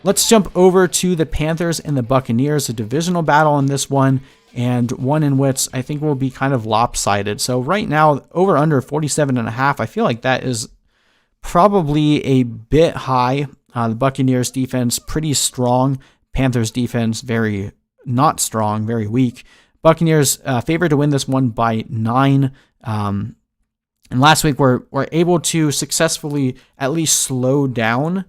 let's jump over to the Panthers and the Buccaneers, a divisional battle in this one, and one in which I think will be kind of lopsided. So right now, over under 47.5, I feel like that is probably a bit high. The Buccaneers defense pretty strong. Panthers defense very not strong, very weak. Buccaneers favored to win this one by 9. And last week we're able to successfully at least slow down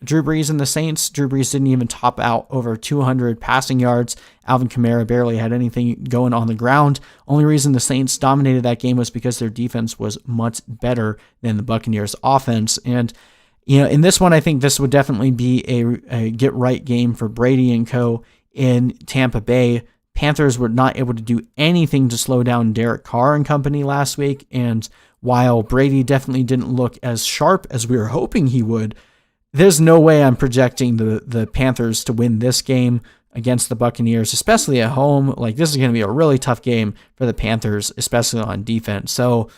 Drew Brees and the Saints. Drew Brees didn't even top out over 200 passing yards. Alvin Kamara barely had anything going on the ground. Only reason the Saints dominated that game was because their defense was much better than the Buccaneers offense. And, in this one, I think this would definitely be a get-right game for Brady and co. in Tampa Bay. Panthers were not able to do anything to slow down Derek Carr and company last week. And while Brady definitely didn't look as sharp as we were hoping he would, there's no way I'm projecting the Panthers to win this game against the Buccaneers, especially at home. Like, this is going to be a really tough game for the Panthers, especially on defense. So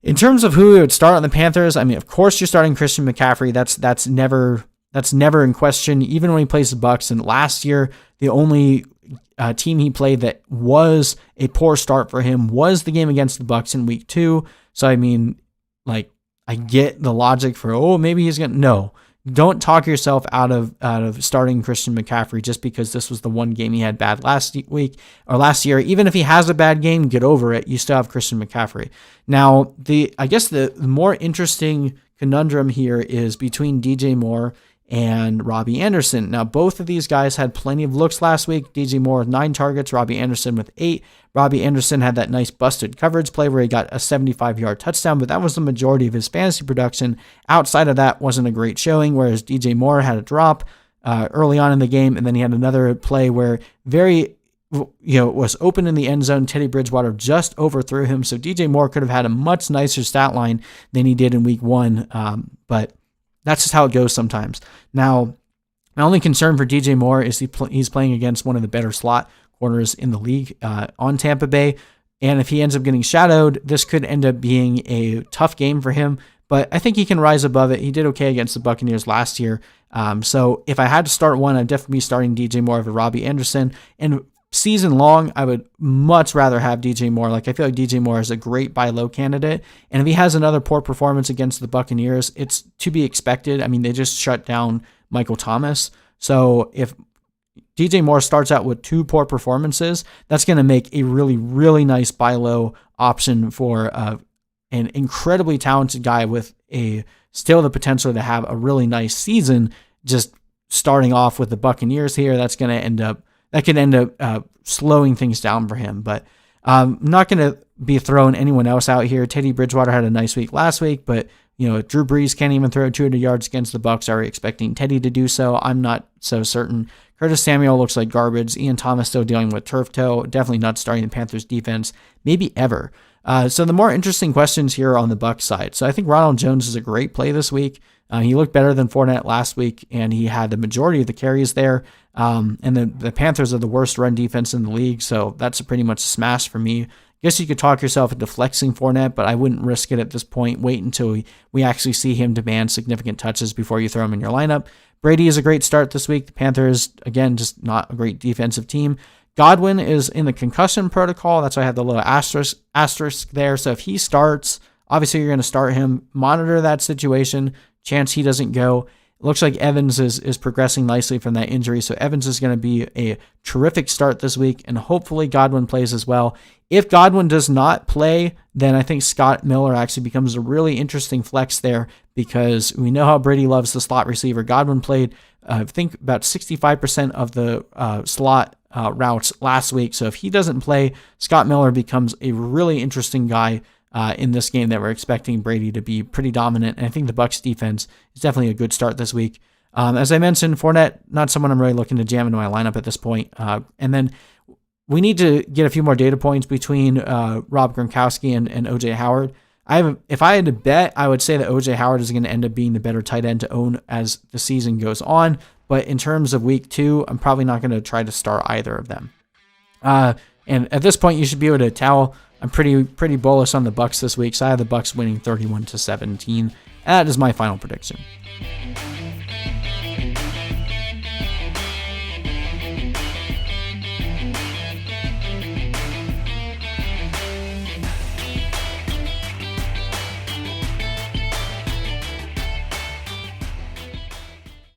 in terms of who would start on the Panthers, I mean, of course you're starting Christian McCaffrey. That's never in question, even when he plays the Bucs. And last year, the only team he played that was a poor start for him was the game against the Bucs in week 2. So I mean, like, I get the logic for, maybe he's gonna no. Don't talk yourself out of starting Christian McCaffrey just because this was the one game he had bad last week or last year. Even if he has a bad game, get over it. You still have Christian McCaffrey. Now, I guess the more interesting conundrum here is between DJ Moore and Robby Anderson. Now, both of these guys had plenty of looks last week. DJ Moore with 9 targets, Robby Anderson with 8. Robby Anderson had that nice busted coverage play where he got a 75-yard touchdown, but that was the majority of his fantasy production. Outside of that, wasn't a great showing, whereas DJ Moore had a drop early on in the game, and then he had another play where was open in the end zone. Teddy Bridgewater just overthrew him, so DJ Moore could have had a much nicer stat line than he did in week 1, but that's just how it goes sometimes. Now, my only concern for DJ Moore is he's playing against one of the better slot corners in the league on Tampa Bay. And if he ends up getting shadowed, this could end up being a tough game for him. But I think he can rise above it. He did okay against the Buccaneers last year. So if I had to start one, I'd definitely be starting DJ Moore over Robby Anderson. And season long, I would much rather have DJ Moore. Like, I feel like DJ Moore is a great buy low candidate. And if he has another poor performance against the Buccaneers, it's to be expected. I mean, they just shut down Michael Thomas. So if DJ Moore starts out with 2 poor performances, that's going to make a really, really nice buy low option for an incredibly talented guy with still the potential to have a really nice season. Just starting off with the Buccaneers here, that could end up slowing things down for him. But I'm not going to be throwing anyone else out here. Teddy Bridgewater had a nice week last week, but Drew Brees can't even throw 200 yards against the Bucs. Are we expecting Teddy to do so? I'm not so certain. Curtis Samuel looks like garbage. Ian Thomas still dealing with turf toe. Definitely not starting the Panthers defense, maybe ever. So the more interesting questions here on the Bucs side. So I think Ronald Jones is a great play this week. He looked better than Fournette last week, and he had the majority of the carries there. And the Panthers are the worst run defense in the league, so that's pretty much a smash for me. I guess you could talk yourself into flexing Fournette, but I wouldn't risk it at this point. Wait until we actually see him demand significant touches before you throw him in your lineup. Brady is a great start this week. The Panthers, again, just not a great defensive team. Godwin is in the concussion protocol. That's why I have the little asterisk there. So if he starts, obviously you're going to start him. Monitor that situation. Chance he doesn't go. It looks like Evans is progressing nicely from that injury. So Evans is going to be a terrific start this week, and hopefully Godwin plays as well. If Godwin does not play, then I think Scott Miller actually becomes a really interesting flex there, because we know how Brady loves the slot receiver. Godwin played, I think, about 65% of the slot routes last week. So if he doesn't play, Scott Miller becomes a really interesting guy in this game that we're expecting Brady to be pretty dominant. And I think the Bucs defense is definitely a good start this week. As I mentioned, Fournette, not someone I'm really looking to jam into my lineup at this point. And then we need to get a few more data points between Rob Gronkowski and O.J. Howard. If I had to bet, I would say that O.J. Howard is going to end up being the better tight end to own as the season goes on. But in terms of week 2, I'm probably not going to try to start either of them. And at this point, you should be able to tell I'm pretty bullish on the Bucs this week. So I have the Bucs winning 31-17. That is my final prediction.